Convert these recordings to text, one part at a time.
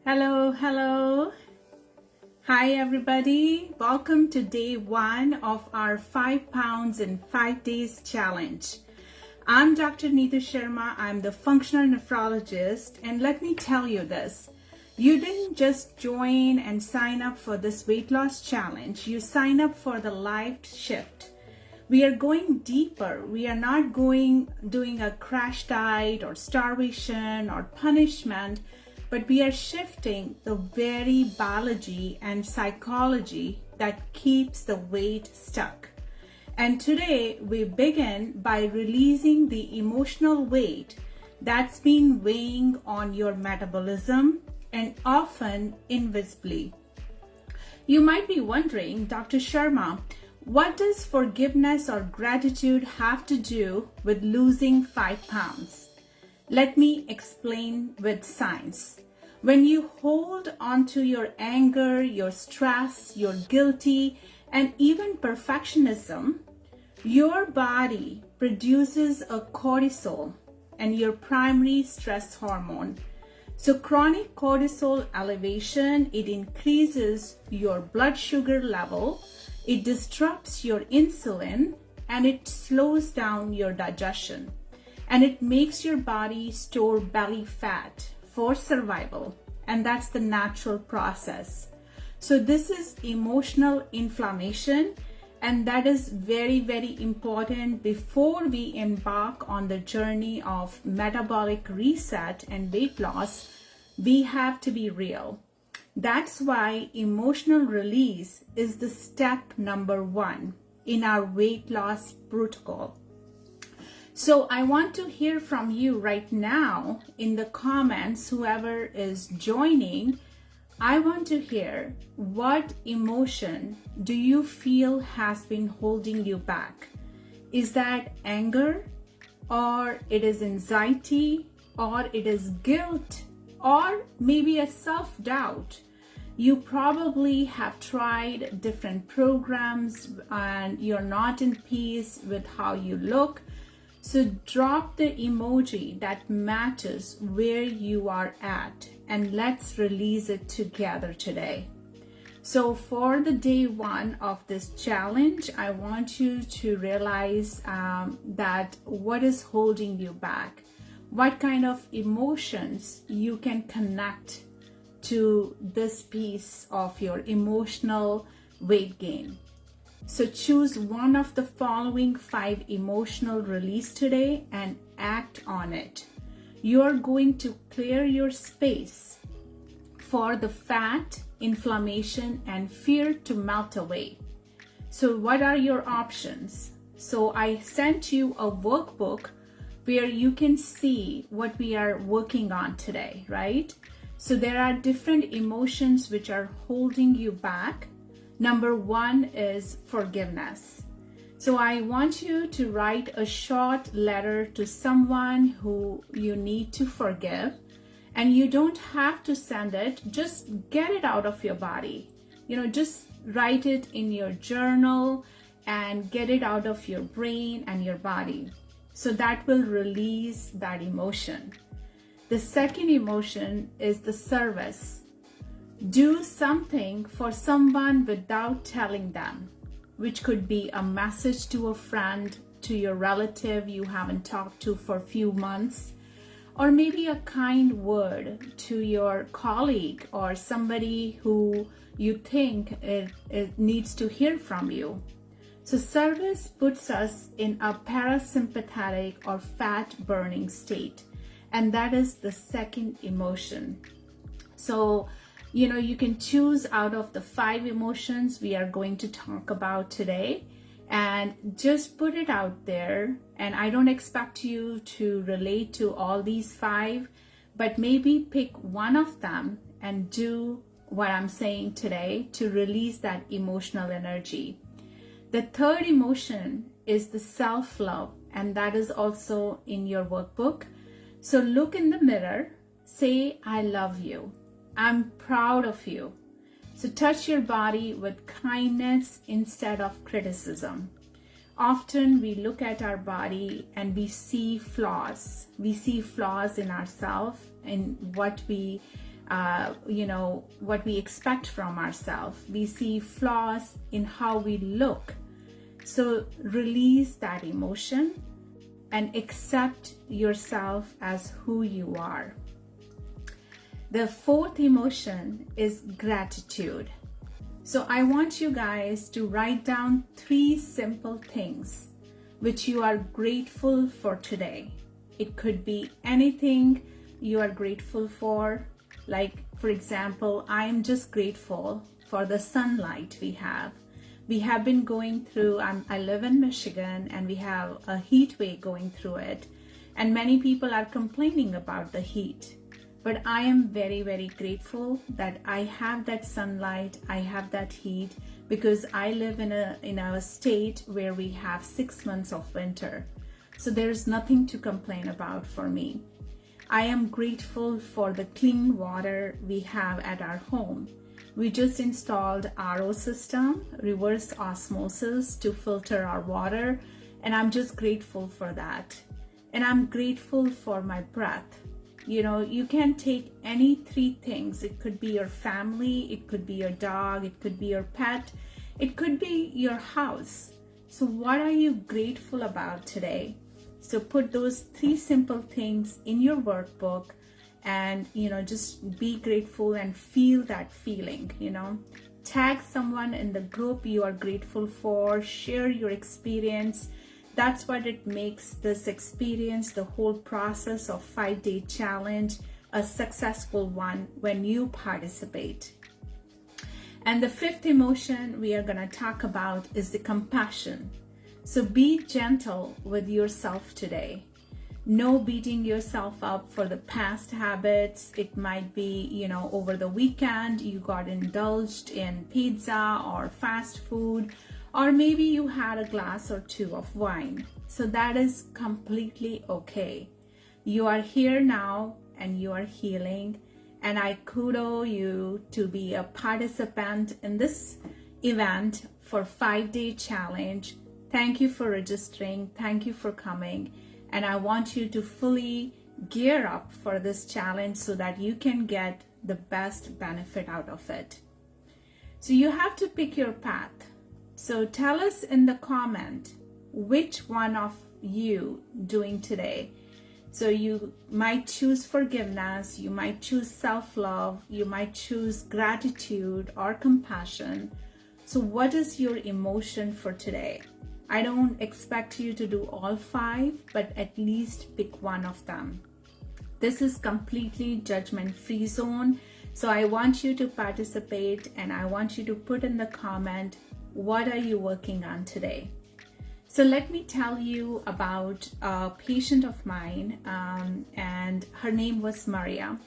Hello, hello. Hi, everybody. Welcome to day 1 of our 5 pounds in 5 days challenge. I'm Dr. Neetu Sharma. I'm the functional nephrologist. And let me tell you this. You didn't just join and sign up for this weight loss challenge. You sign up for the life shift. We are going deeper. We are not doing a crash diet or starvation or punishment, but we are shifting the very biology and psychology that keeps the weight stuck. And today we begin by releasing the emotional weight that's been weighing on your metabolism and often invisibly. You might be wondering, Dr. Sharma, what does forgiveness or gratitude have to do with losing 5 pounds? Let me explain with science. When you hold onto your anger, your stress, your guilty, and even perfectionism, your body produces a cortisol and your primary stress hormone. So chronic cortisol elevation, it increases your blood sugar level, it disrupts your insulin, and it slows down your digestion. And it makes your body store belly fat for survival. And that's the natural process. So this is emotional inflammation. And that is very, very important before we embark on the journey of metabolic reset and weight loss. We have to be real. That's why emotional release is the step number 1 in our weight loss protocol. So I want to hear from you right now in the comments, whoever is joining. I want to hear, what emotion do you feel has been holding you back? Is that anger, or it is anxiety, or it is guilt, or maybe a self-doubt? You probably have tried different programs and you're not in peace with how you look. So drop the emoji that matches where you are at, and let's release it together today. So for the day 1 of this challenge, I want you to realize that what is holding you back, what kind of emotions you can connect to this piece of your emotional weight gain. So choose one of the following 5 emotional release today and act on it. You're going to clear your space for the fat, inflammation, and fear to melt away. So what are your options? So I sent you a workbook where you can see what we are working on today, right? So there are different emotions which are holding you back. Number 1 is forgiveness. So I want you to write a short letter to someone who you need to forgive. And you don't have to send it, just get it out of your body. Just write it in your journal and get it out of your brain and your body. So that will release that emotion. The second emotion is the service. Do something for someone without telling them, which could be a message to a friend, to your relative you haven't talked to for a few months, or maybe a kind word to your colleague or somebody who you think it needs to hear from you. So service puts us in a parasympathetic or fat burning state, and that is the second emotion. So you can choose out of the 5 emotions we are going to talk about today, and just put it out there. And I don't expect you to relate to all these 5, but maybe pick one of them and do what I'm saying today to release that emotional energy. The third emotion is the self-love, and that is also in your workbook. So look in the mirror, say, I love you. I'm proud of you. So touch your body with kindness instead of criticism. Often we look at our body and we see flaws. We see flaws in ourselves and what we what we expect from ourselves. We see flaws in how we look. So release that emotion and accept yourself as who you are. The fourth emotion is gratitude. So I want you guys to write down 3 simple things which you are grateful for today. It could be anything you are grateful for. Like, for example, I am just grateful for the sunlight we have. We have been going through, I live in Michigan, and we have a heat wave going through it. And many people are complaining about the heat. But I am very, very grateful that I have that sunlight, I have that heat, because I live in a state where we have 6 months of winter. So there's nothing to complain about for me. I am grateful for the clean water we have at our home. We just installed RO system, reverse osmosis, to filter our water, and I'm just grateful for that. And I'm grateful for my breath. You can take any 3 things. It could be your family, it could be your dog, it could be your pet, it could be your house. So what are you grateful about today? So put those 3 simple things in your workbook and, just be grateful and feel that feeling, Tag someone in the group you are grateful for, share your experience. That's what it makes this experience, the whole process of 5-day challenge, a successful one when you participate. And the 5th emotion we are going to talk about is the compassion. So be gentle with yourself today. No beating yourself up for the past habits. It might be, over the weekend you got indulged in pizza or fast food, or maybe you had a glass or 2 of wine. So that is completely okay. You are here now and you are healing. And I kudos you to be a participant in this event for 5-day challenge. Thank you for registering. Thank you for coming. And I want you to fully gear up for this challenge so that you can get the best benefit out of it. So you have to pick your path. So tell us in the comment which one of you doing today. So you might choose forgiveness, you might choose self-love, you might choose gratitude or compassion. So what is your emotion for today? I don't expect you to do all 5, but at least pick one of them. This is completely judgment-free zone. So I want you to participate and I want you to put in the comment, what are you working on today? So let me tell you about a patient of mine, and her name was Maria.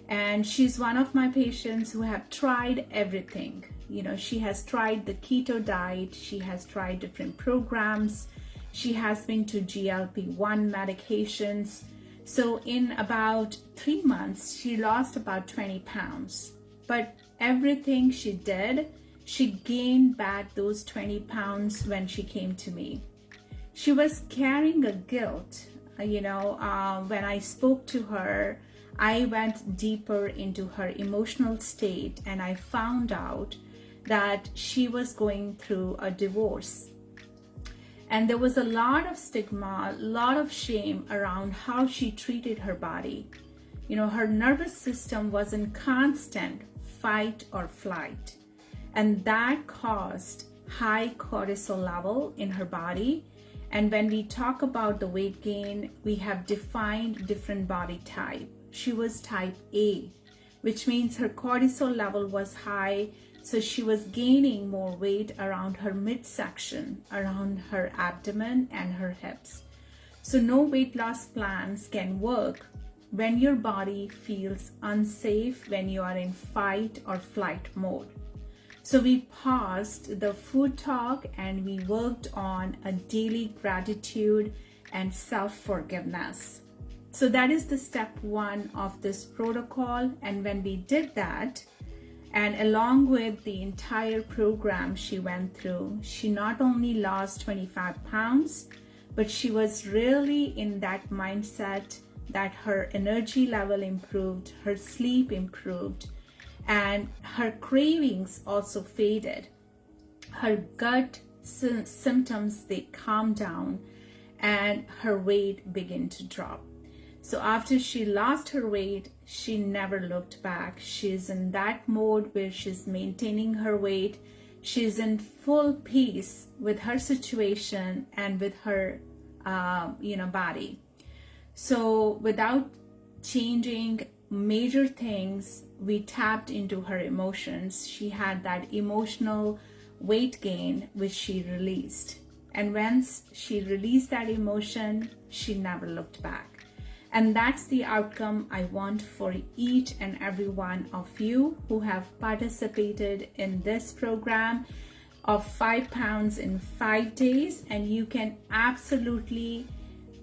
And she's one of my patients who have tried everything. She has tried the keto diet, she has tried different programs, she has been to GLP-1 medications. So in about 3 months, she lost about 20 pounds. But everything she did, she gained back those 20 pounds when she came to me. She was carrying a guilt. When I spoke to her, I went deeper into her emotional state and I found out that she was going through a divorce. And there was a lot of stigma, a lot of shame around how she treated her body. Her nervous system was in constant fight or flight. And that caused high cortisol level in her body. And when we talk about the weight gain, we have defined different body type. She was type A, which means her cortisol level was high. So she was gaining more weight around her midsection, around her abdomen and her hips. So no weight loss plans can work when your body feels unsafe, when you are in fight or flight mode. So we paused the food talk and we worked on a daily gratitude and self-forgiveness. So that is the step 1 of this protocol. And when we did that, and along with the entire program she went through, she not only lost 25 pounds, but she was really in that mindset that her energy level improved, her sleep improved, and her cravings also faded. Her gut symptoms, they calmed down, and her weight began to drop. So after she lost her weight, she never looked back. She's in that mode where she's maintaining her weight. She's in full peace with her situation and with her body. So without changing major things, we tapped into her emotions. She had that emotional weight gain, which she released. And once she released that emotion, she never looked back. And that's the outcome I want for each and every one of you who have participated in this program of 5 pounds in 5 days. And you can absolutely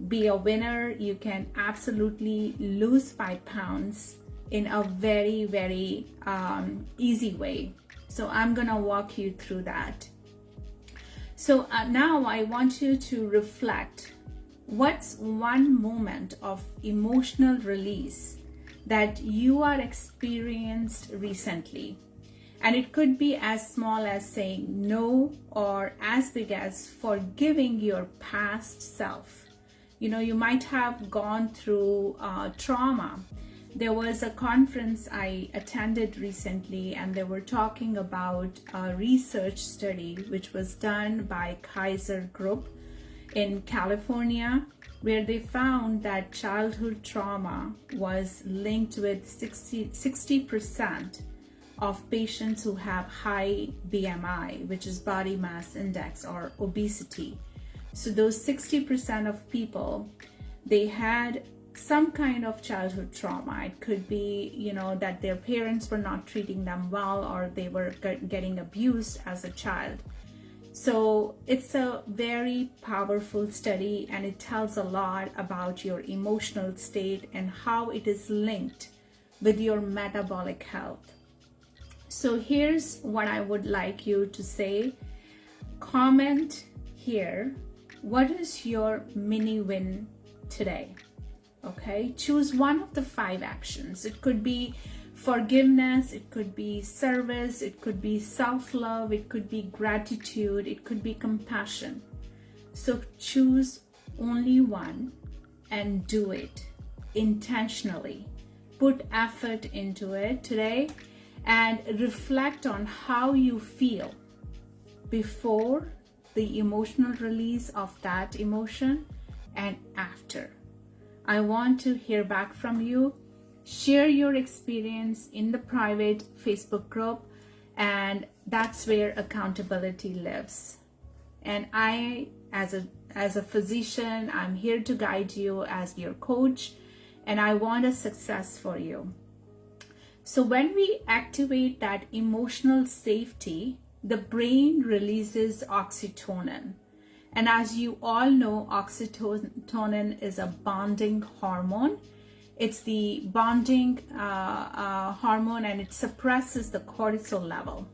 be a winner. You can absolutely lose 5 pounds in a very, very easy way. So I'm gonna walk you through that. So now I want you to reflect. What's one moment of emotional release that you are experienced recently? And it could be as small as saying no, or as big as forgiving your past self. You might have gone through trauma. There was a conference I attended recently, and they were talking about a research study which was done by Kaiser Group in California, where they found that childhood trauma was linked with 60% of patients who have high BMI, which is body mass index, or obesity. So those 60% of people, they had some kind of childhood trauma. It could be, that their parents were not treating them well, or they were getting abused as a child. So it's a very powerful study, and it tells a lot about your emotional state and how it is linked with your metabolic health. So here's what I would like you to say. Comment here, what is your mini win today? Okay, choose one of the 5 actions. It could be forgiveness, it could be service, it could be self-love, it could be gratitude, it could be compassion. So choose only one and do it intentionally. Put effort into it today and reflect on how you feel before the emotional release of that emotion and after. I want to hear back from you. Share your experience in the private Facebook group, and that's where accountability lives. And I, as a physician, I'm here to guide you as your coach, and I want a success for you. So when we activate that emotional safety, the brain releases oxytocin. And as you all know, oxytocin is a bonding hormone. It's the bonding hormone, and it suppresses the cortisol level.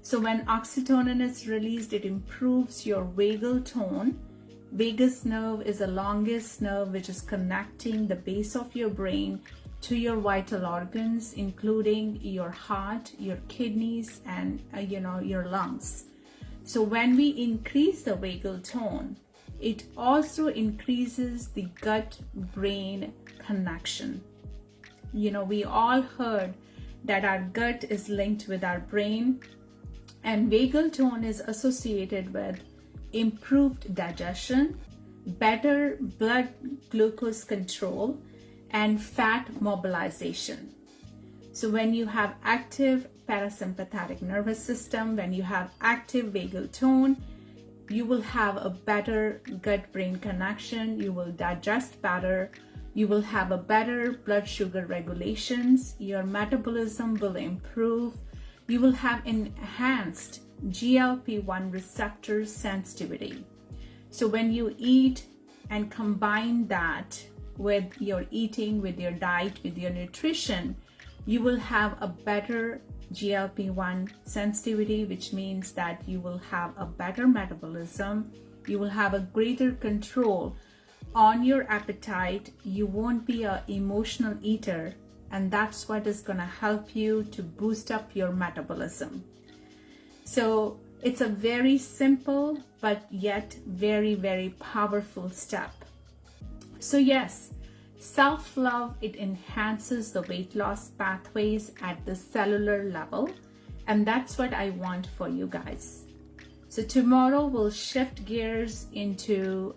So when oxytocin is released, it improves your vagal tone. Vagus nerve is the longest nerve which is connecting the base of your brain to your vital organs, including your heart, your kidneys, and your lungs. So when we increase the vagal tone, it also increases the gut-brain connection. We all heard that our gut is linked with our brain, and vagal tone is associated with improved digestion, better blood glucose control, and fat mobilization. So when you have active parasympathetic nervous system, when you have active vagal tone, you will have a better gut-brain connection, you will digest better, you will have a better blood sugar regulations, your metabolism will improve, you will have enhanced GLP-1 receptor sensitivity. So when you eat and combine that with your eating, with your diet, with your nutrition, you will have a better GLP-1 sensitivity, which means that you will have a better metabolism, you will have a greater control on your appetite. You won't be an emotional eater, and that's what is going to help you to boost up your metabolism. So it's a very simple but yet very, very powerful step. So yes, self-love, it enhances the weight loss pathways at the cellular level, and that's what I want for you guys. So tomorrow we'll shift gears into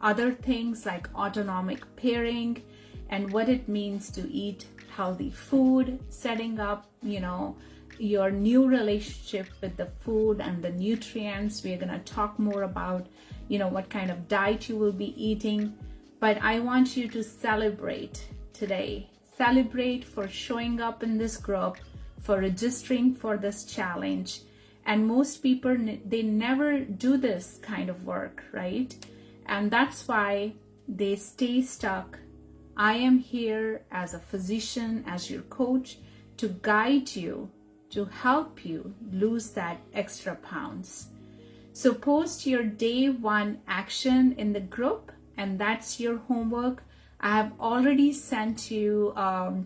other things like autonomic pairing and what it means to eat healthy food, setting up, your new relationship with the food and the nutrients. We're going to talk more about, what kind of diet you will be eating. But I want you to celebrate today. Celebrate for showing up in this group, for registering for this challenge. And most people, they never do this kind of work, right? And that's why they stay stuck. I am here as a physician, as your coach, to guide you, to help you lose that extra pounds. So post your day 1 action in the group, and that's your homework. I have already sent you a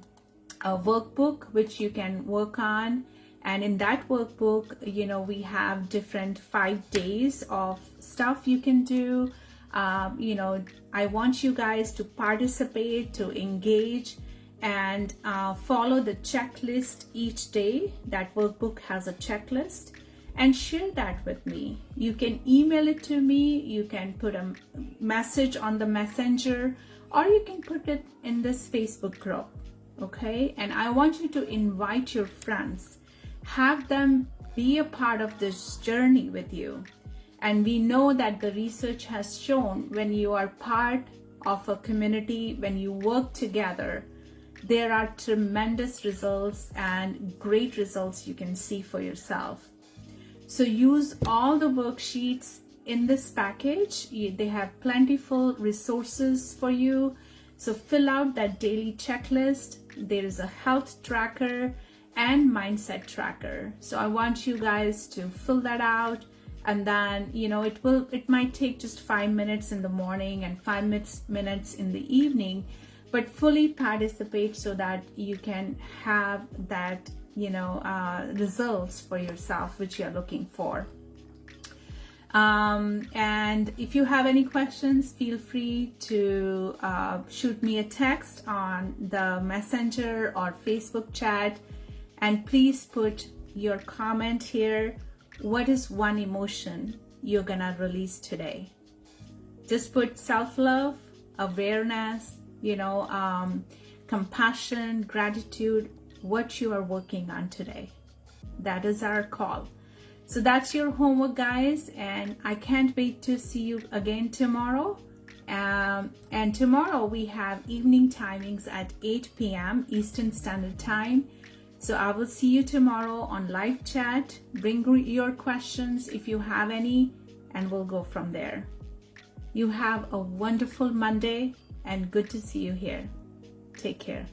workbook which you can work on. And in that workbook, we have different 5 days of stuff you can do. I want you guys to participate, to engage, and follow the checklist each day. That workbook has a checklist, and share that with me. You can email it to me, you can put a message on the messenger, or you can put it in this Facebook group, okay? And I want you to invite your friends. Have them be a part of this journey with you. And we know that the research has shown when you are part of a community, when you work together, there are tremendous results and great results you can see for yourself. So use all the worksheets in this package. They have plentiful resources for you. So fill out that daily checklist. There is a health tracker and mindset tracker. So I want you guys to fill that out, and then it might take just 5 minutes in the morning and 5 minutes in the evening, but fully participate so that you can have that results for yourself which you're looking for. And if you have any questions, feel free to shoot me a text on the messenger or Facebook chat. And please put your comment here. What is one emotion you're gonna release today? Just put self-love, awareness, compassion, gratitude, what you are working on today. That is our call. So that's your homework, guys, and I can't wait to see you again tomorrow. And tomorrow we have evening timings at 8 p.m. Eastern Standard Time. So I will see you tomorrow on live chat. Bring your questions if you have any, and we'll go from there. You have a wonderful Monday, and good to see you here. Take care.